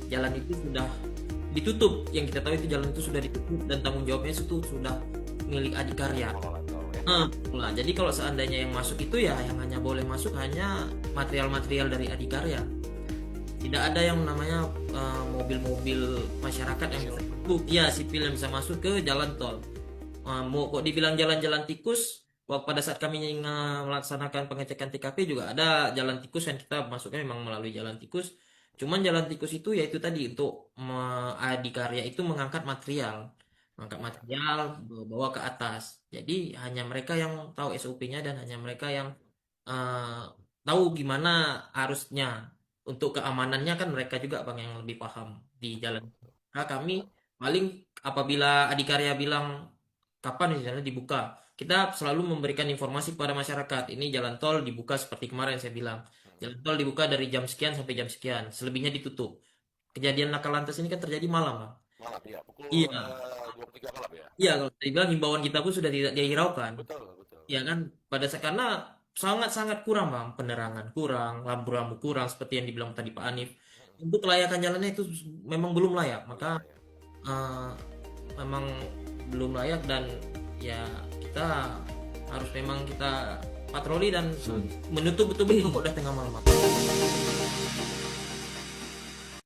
jalan itu sudah ditutup. Yang kita tahu itu jalan itu sudah ditutup dan tanggung jawabnya itu sudah milik Adikarya. pengelola tol ya. Nah, jadi kalau seandainya yang masuk itu ya yang hanya boleh masuk hanya material-material dari Adikarya. Tidak ada yang namanya mobil-mobil masyarakat yang bisa masuk, ya sipil yang bisa masuk ke jalan tol. Mau kok dibilang jalan-jalan tikus, pada saat kami melaksanakan pengecekan TKP juga ada jalan tikus yang kita masuknya memang melalui jalan tikus. Cuman jalan tikus itu yaitu tadi untuk Adikarya itu mengangkat material bawa ke atas. Jadi hanya mereka yang tahu SOP-nya dan hanya mereka yang eh, tahu gimana harusnya untuk keamanannya kan mereka juga bang yang lebih paham di jalan. Nah, kami paling apabila Adikarya bilang kapan misalnya dibuka, kita selalu memberikan informasi kepada masyarakat. Ini jalan tol dibuka seperti kemarin saya bilang. Jalan tol dibuka dari jam sekian sampai jam sekian, selebihnya ditutup. Kejadian laka lantas ini kan terjadi malam, Bang. Malam ya, pukul Iya, 23 malam ya. iya kalau tadi bilang himbauan kita pun sudah tidak dihiraukan. Betul, betul. Ya kan pada saat karena sangat-sangat kurang bang penerangan kurang lampu-lampu kurang seperti yang dibilang tadi Pak Anif untuk kelayakan jalannya itu memang belum layak maka Belum layak. eh, memang belum layak dan ya kita harus memang kita patroli dan menutup betul-betul udah tengah malam.